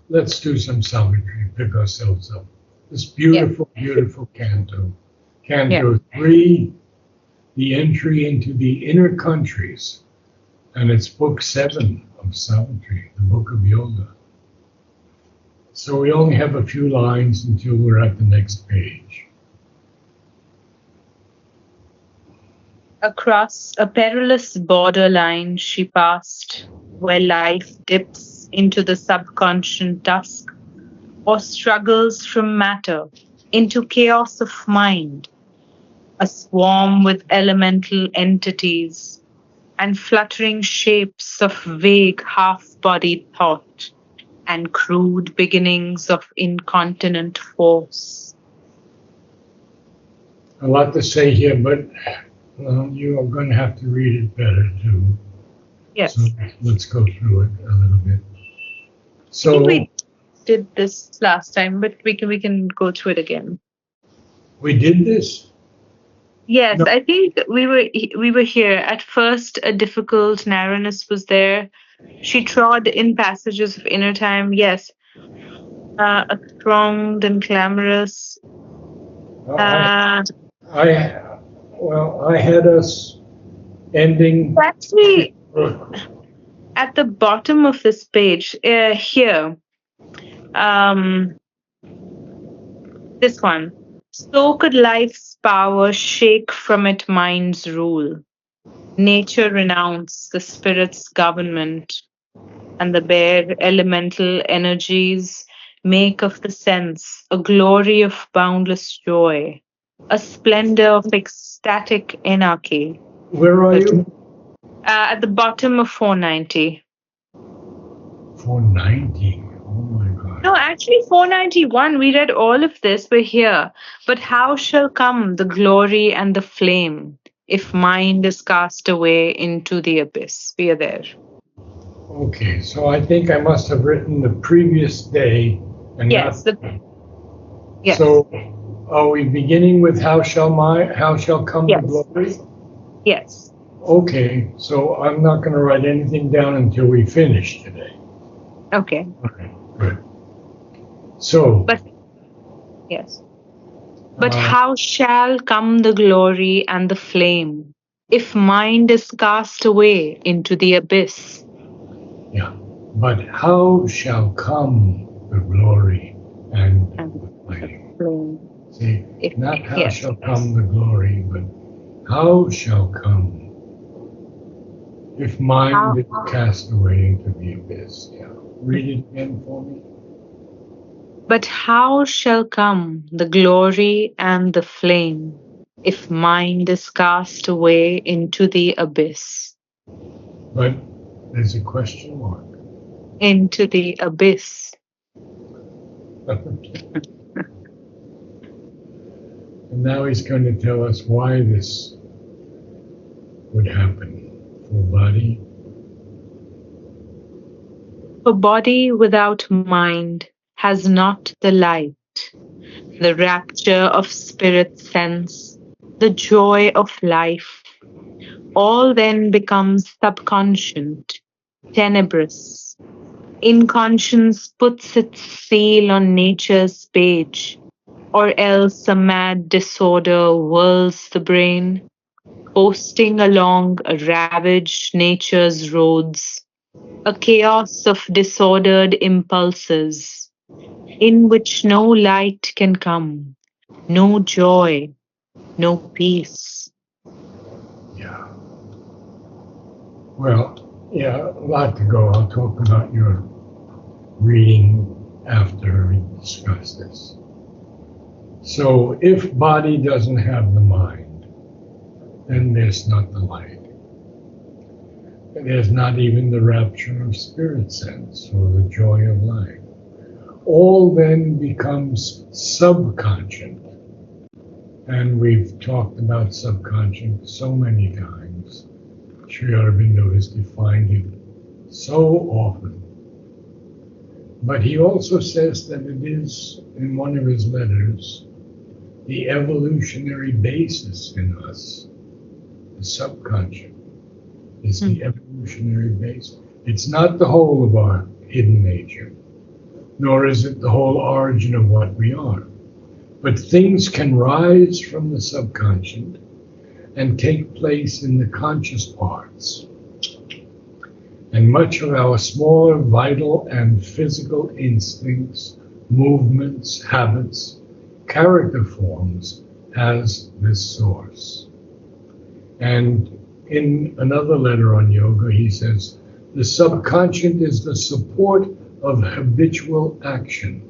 let's do some Savitri, pick ourselves up. This Yeah. beautiful, beautiful canto. Yeah. Canto 3, the entry into the inner countries. And it's book 7 of Savitri, the book of yoga. So we only have a few lines until we're at the next page. Across a perilous borderline she passed, where life dips into the subconscious dusk or struggles from matter into chaos of mind, a swarm with elemental entities and fluttering shapes of vague half-bodied thought and crude beginnings of incontinent force. A lot to say here, but you are going to have to read it better too. So Yes. let's go through it a little bit. I think So we did this last time, but we can go through it again. we did this. Yes, No, I think we were here. At first, a difficult narrowness was there. She trod in passages of inner time. Yes, a thronged and clamorous. I, Uh, I, I had us ending. actually, at the bottom of this page, here, um, this one. So could life's power shake from it mind's rule. Nature renounce the spirit's government, and the bare elemental energies make of the sense a glory of boundless joy, a splendor of ecstatic anarchy. Where are But you? at the bottom of 490. 490. Oh my No, God. actually 491. We read all of this. We're here. But how shall come the glory and the flame if mind is cast away into the abyss? We are there. Okay, so I think I must have written the previous day and Yes. not. Yes. So are we beginning with how shall come the Yes. glory? Yes. Okay, so I'm not going to write anything down until we finish today. Okay. Okay, good. So, But yes. But uh, how shall come the glory and the flame if mind is cast away into the abyss? yeah, but how shall come the glory and And the the flame? flame. See, If, not how yes. shall come the glory, but how shall come if mind How, is cast away into the abyss. Yeah. Read it again for me. but how shall come the glory and the flame if mind is cast away into the abyss? But there's a question mark. Into the abyss. And now he's going to tell us why this would happen for body. For body without mind has not the light, the rapture of spirit sense, the joy of life. All then becomes subconscient, tenebrous. Inconscience puts its seal on nature's page, or else a mad disorder whirls the brain, coasting along a ravaged nature's roads, a chaos of disordered impulses, in which no light can come, no joy, no peace. Yeah. Well, yeah, a lot to go. I'll talk about your reading after we discuss this. So, if body doesn't have the mind, then there's not the light. There's not even the rapture of spirit sense or the joy of life. All then becomes subconscious. And we've talked about subconscious so many times. Sri Aurobindo has defined it so often. But he also says that it is, in one of his letters, the evolutionary basis in us. The subconscious is the evolutionary basis. It's not the whole of our hidden nature, nor is it the whole origin of what we are. But things can rise from the subconscious and take place in the conscious parts. And much of our smaller vital and physical instincts, movements, habits, character forms has this source. And in another letter on yoga, he says, the subconscious is the support of habitual action.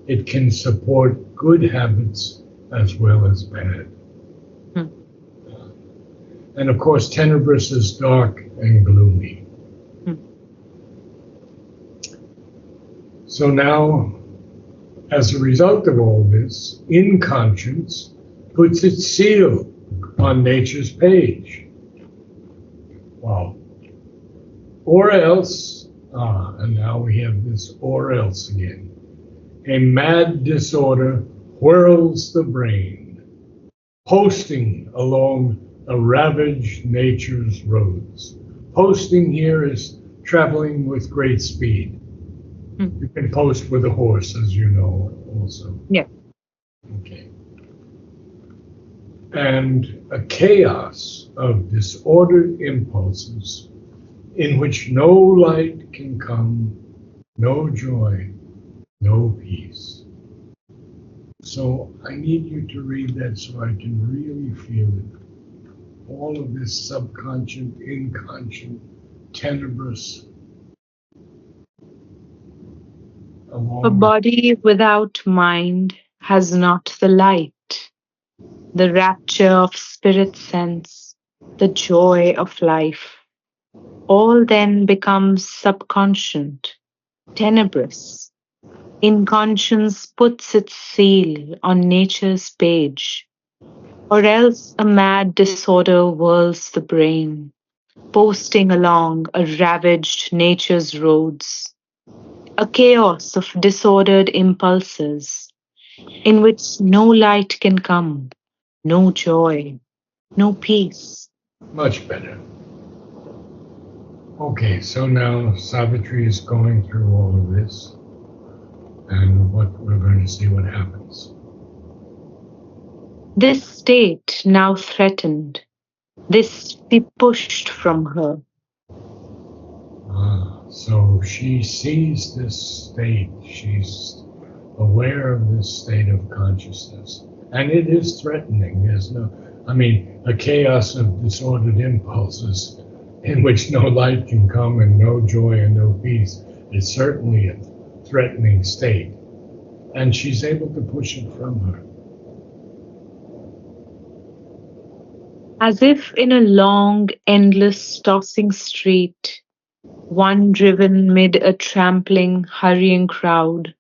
It can support good habits as well as bad. Hmm. And of course, tenebrous is dark and gloomy. Hmm. So now, as a result of all this, inconscience puts its seal on nature's page. Wow. Or else, and now we have this or else again. A mad disorder whirls the brain, posting along a ravaged nature's roads. Posting here is traveling with great speed. You can post with a horse, as you know, also. Yeah. Okay. And a chaos of disordered impulses in which no light can come, no joy, no peace. So I need you to read that so I can really feel it. All of this subconscious, inconscious, tenebrous, A along with body without mind has not the light, the rapture of spirit sense, the joy of life. All then becomes subconscious, tenebrous. Inconscience puts its seal on nature's page, or else a mad disorder whirls the brain, posting along a ravaged nature's roads, a chaos of disordered impulses in which no light can come, no joy, no peace. much better. Okay, so now Savitri is going through all of this, and what we're going to see what happens. This state now threatened, this be pushed from her. So she sees this state, she's aware of this state of consciousness, and it is threatening. There's no, I mean, a chaos of disordered impulses in which no light can come and no joy and no peace is certainly a threatening state. And she's able to push it from her. As if in a long, endless, tossing street, one driven mid a trampling, hurrying crowd,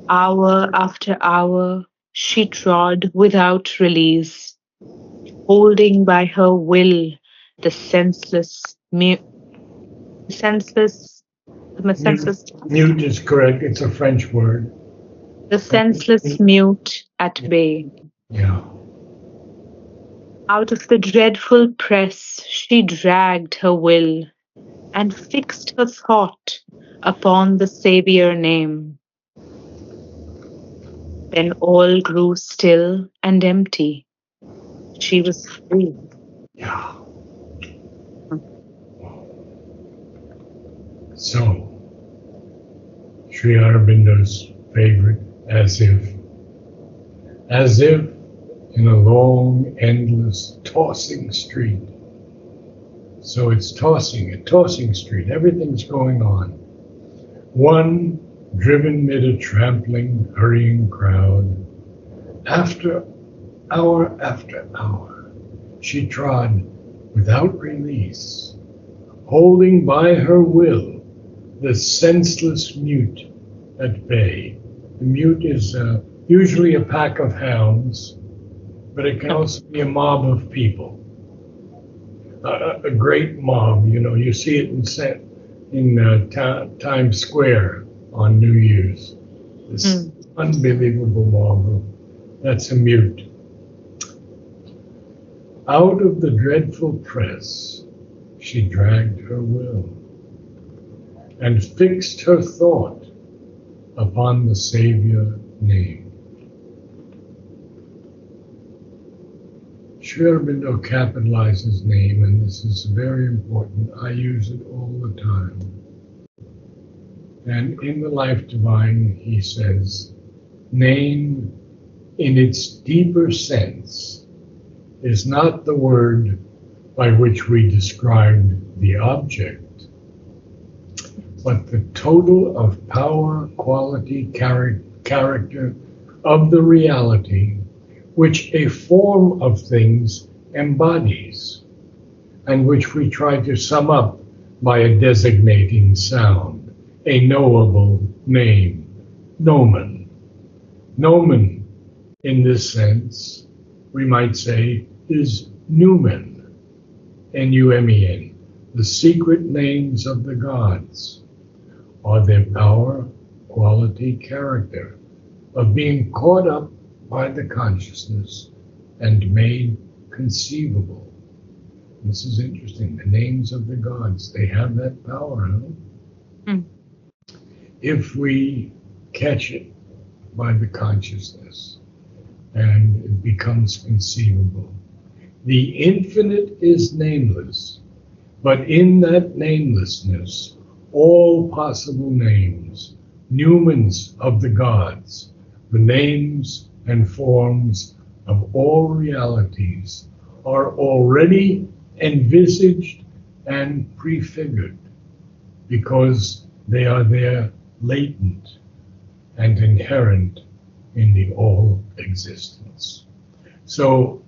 hour after hour she trod without release, holding by her will the senseless, the Mute, senseless, mute is correct. It's a French word. the senseless mute at bay. Yeah. Out of the dreadful press she dragged her will and fixed her thought upon the Saviour name. Then all grew still and empty. She was free. Yeah. So, Sri Aurobindo's favorite, as if in a long, endless, tossing street. So it's tossing, a tossing street. Everything's going on. One driven mid a trampling, hurrying crowd. After hour, she trod without release, holding by her will the senseless mute at bay. The mute is usually a pack of hounds, but it can also be a mob of people. A great mob, you know, you see it in Times Square on New Year's. This unbelievable mob. That's a mute. Out of the dreadful press, she dragged her will and fixed her thought upon the Savior name. Sri Aurobindo capitalizes name, and this is very important. I use it all the time. And in the Life Divine, he says, name in its deeper sense is not the word by which we describe the object, but the total of power, quality, character of the reality which a form of things embodies, and which we try to sum up by a designating sound, a knowable name, nomen. Nomen, in this sense, we might say, is numen, N-U-M-E-N, the secret names of the gods, are their power, quality, character, of being caught up by the consciousness and made conceivable. This is interesting. The names of the gods, they have that power, huh? Mm. If we catch it by the consciousness and it becomes conceivable. The infinite is nameless, but in that namelessness, all possible names, numens of the gods, the names and forms of all realities are already envisaged and prefigured because they are there latent and inherent in the all existence. So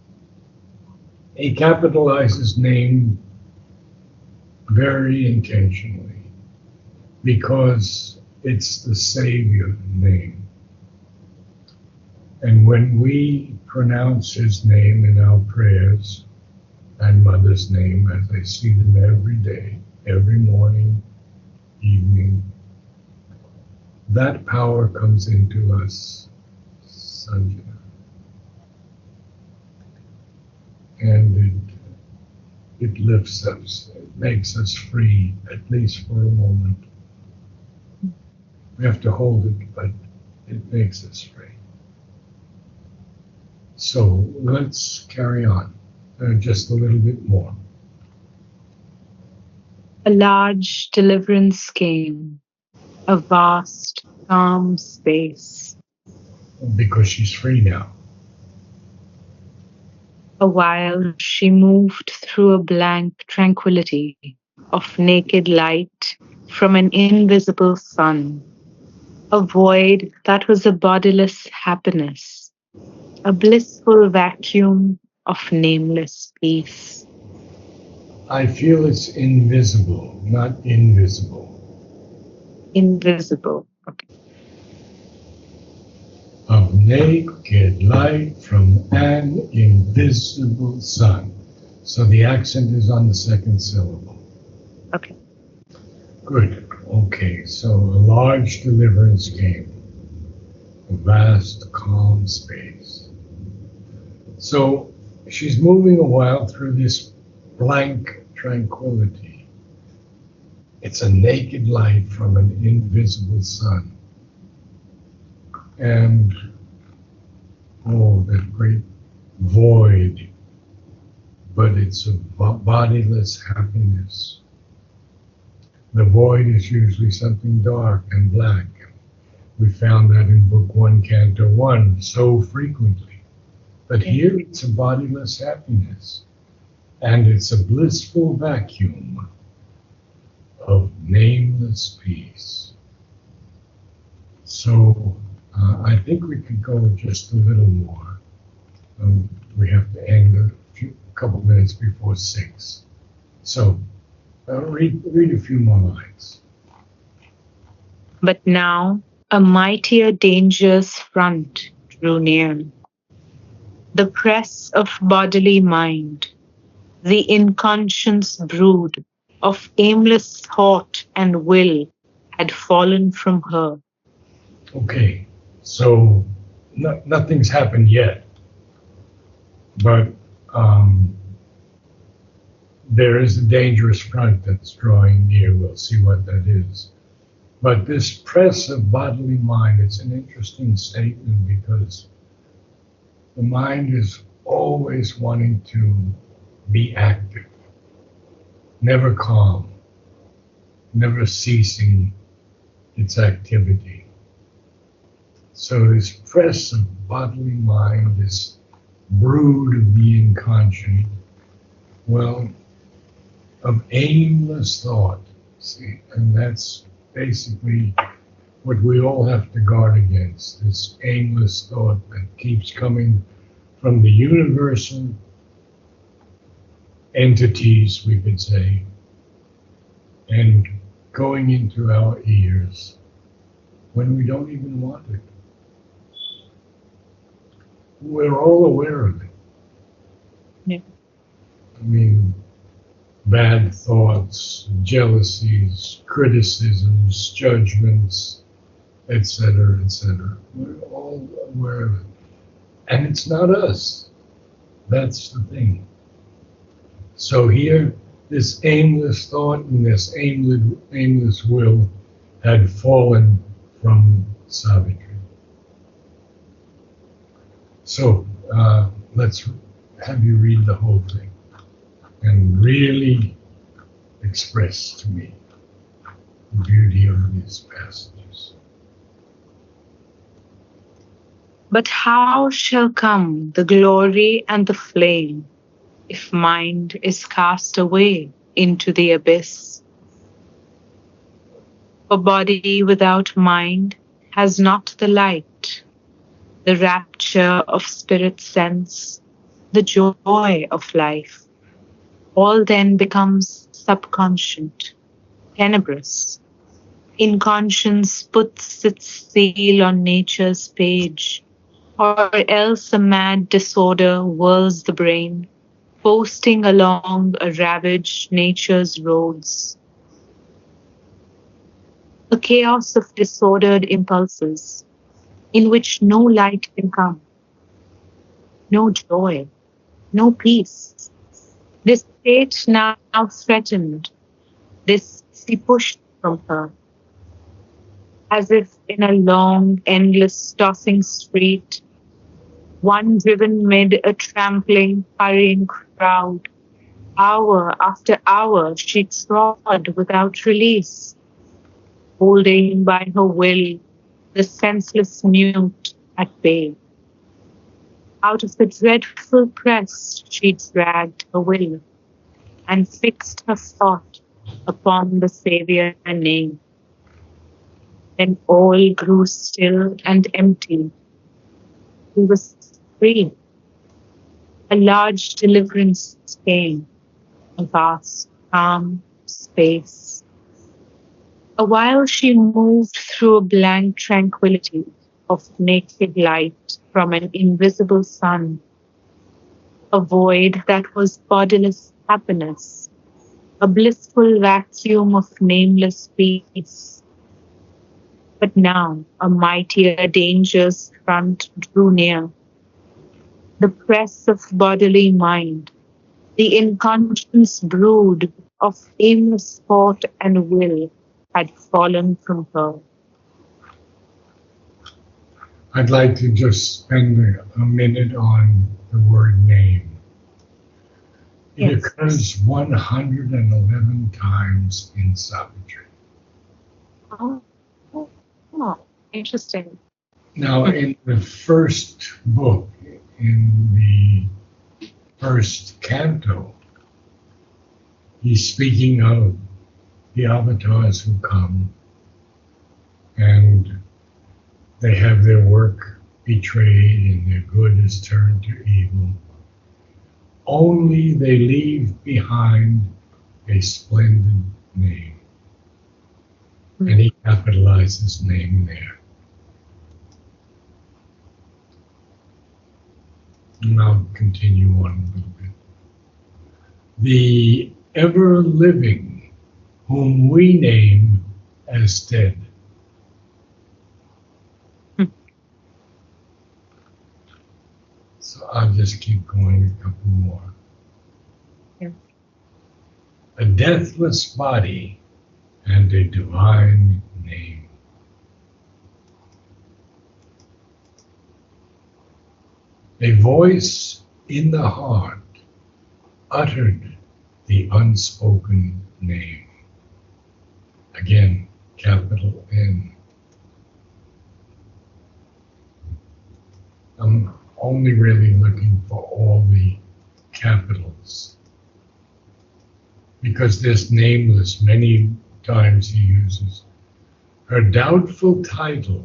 he capitalizes name very intentionally because it's the Savior name. And when we pronounce his name in our prayers, and Mother's name, as I see them every day, every morning, evening, that power comes into us, Sanjana. And it lifts us, it makes us free, at least for a moment. We have to hold it, but it makes us free. So let's carry on just a little bit more. A large deliverance came, a vast, calm space. Because she's free now. A while she moved through a blank tranquility of naked light from an invisible sun, a void that was a bodiless happiness, a blissful vacuum of nameless peace. I feel it's invisible, not invisible. Invisible. Okay. Of naked light from an invisible sun. So the accent is on the second syllable. Okay. Good. Okay, so a large deliverance came. A vast, calm space. So she's moving a while through this blank tranquility. It's a naked light from an invisible sun. And, oh, that great void. But it's a bodiless happiness. The void is usually something dark and black. We found that in Book 1, Canto 1, so frequently. But here it's a bodiless happiness. And it's a blissful vacuum of nameless peace. So I think we could go just a little more. We have to end a couple minutes before 6. So read a few more lines. But now a mightier danger's front drew near. The press of bodily mind, the inconscious brood of aimless thought and will had fallen from her. Okay, so nothing's happened yet, but there is a dangerous front that's drawing near. We'll see what that is. But this press of bodily mind, it's an interesting statement because the mind is always wanting to be active, never calm, never ceasing its activity. So this press of bodily mind, this brood of the inconscient, well, of aimless thought, see, and that's basically what we all have to guard against, this aimless thought that keeps coming from the universal entities, we could say, and going into our ears when we don't even want it. We're all aware of it. Yeah. I mean, bad thoughts, jealousies, criticisms, judgments, etc., etc. We're all aware of it. And it's not us. That's the thing. So here, this aimless thought and this aimless will had fallen from Savitri. So let's have you read the whole thing and really express to me the beauty of these passages. But how shall come the glory and the flame if mind is cast away into the abyss? For body without mind has not the light, the rapture of spirit sense, the joy of life. All then becomes subconscient, tenebrous. Inconscience puts its seal on nature's page, or else a mad disorder whirls the brain, posting along a ravaged nature's roads. A chaos of disordered impulses, in which no light can come, no joy, no peace. This state now threatened, this she pushed from her, as if in a long, endless, tossing street, one driven mid a trampling, hurrying crowd. Hour after hour she trod without release, holding by her will the senseless mute at bay. Out of the dreadful press she dragged her will, and fixed her thought upon the Saviour name. Then all grew still and empty. He was free. A large deliverance came, a vast, calm space. A while she moved through a blank tranquillity of naked light from an invisible sun, a void that was bodiless happiness, a blissful vacuum of nameless peace. But now a mightier danger's front drew near. The press of bodily mind, the inconscious brood of aimless thought and will had fallen from her. I'd like to just spend a minute on the word name. It Yes. occurs 111 times in Savitri. Oh, oh, interesting. Now, in the first book, in the first canto, he's speaking of the avatars who come and they have their work betrayed and their good is turned to evil. Only they leave behind a splendid name. And he capitalizes name there. And I'll continue on a little bit. The ever living, whom we name as dead. So I'll just keep going a couple more. Yeah. A deathless body and a divine name. A voice in the heart uttered the unspoken name. Again, capital N. I'm only really looking for all the capitals because this nameless, many times he uses her doubtful title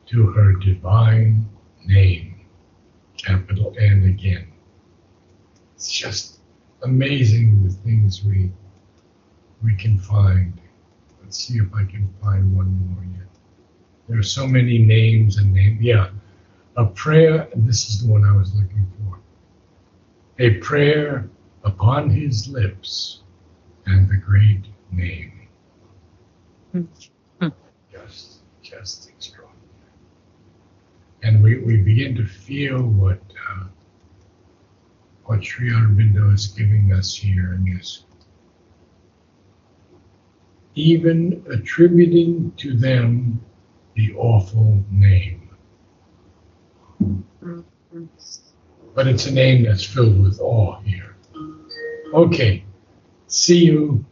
to her divine name, capital N again. It's just amazing the things we can find. Let's see if I can find one more yet. There are so many names and names. Yeah, a prayer, and this is the one I was looking for. A prayer upon his lips and the great name. Mhm. Just extraordinary. And we begin to feel what Sri Aurobindo is giving us here in this. Even attributing to them the awful name. But it's a name that's filled with awe here. Okay, see you.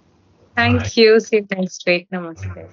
Bye. Thank you. See you next week. Namaste.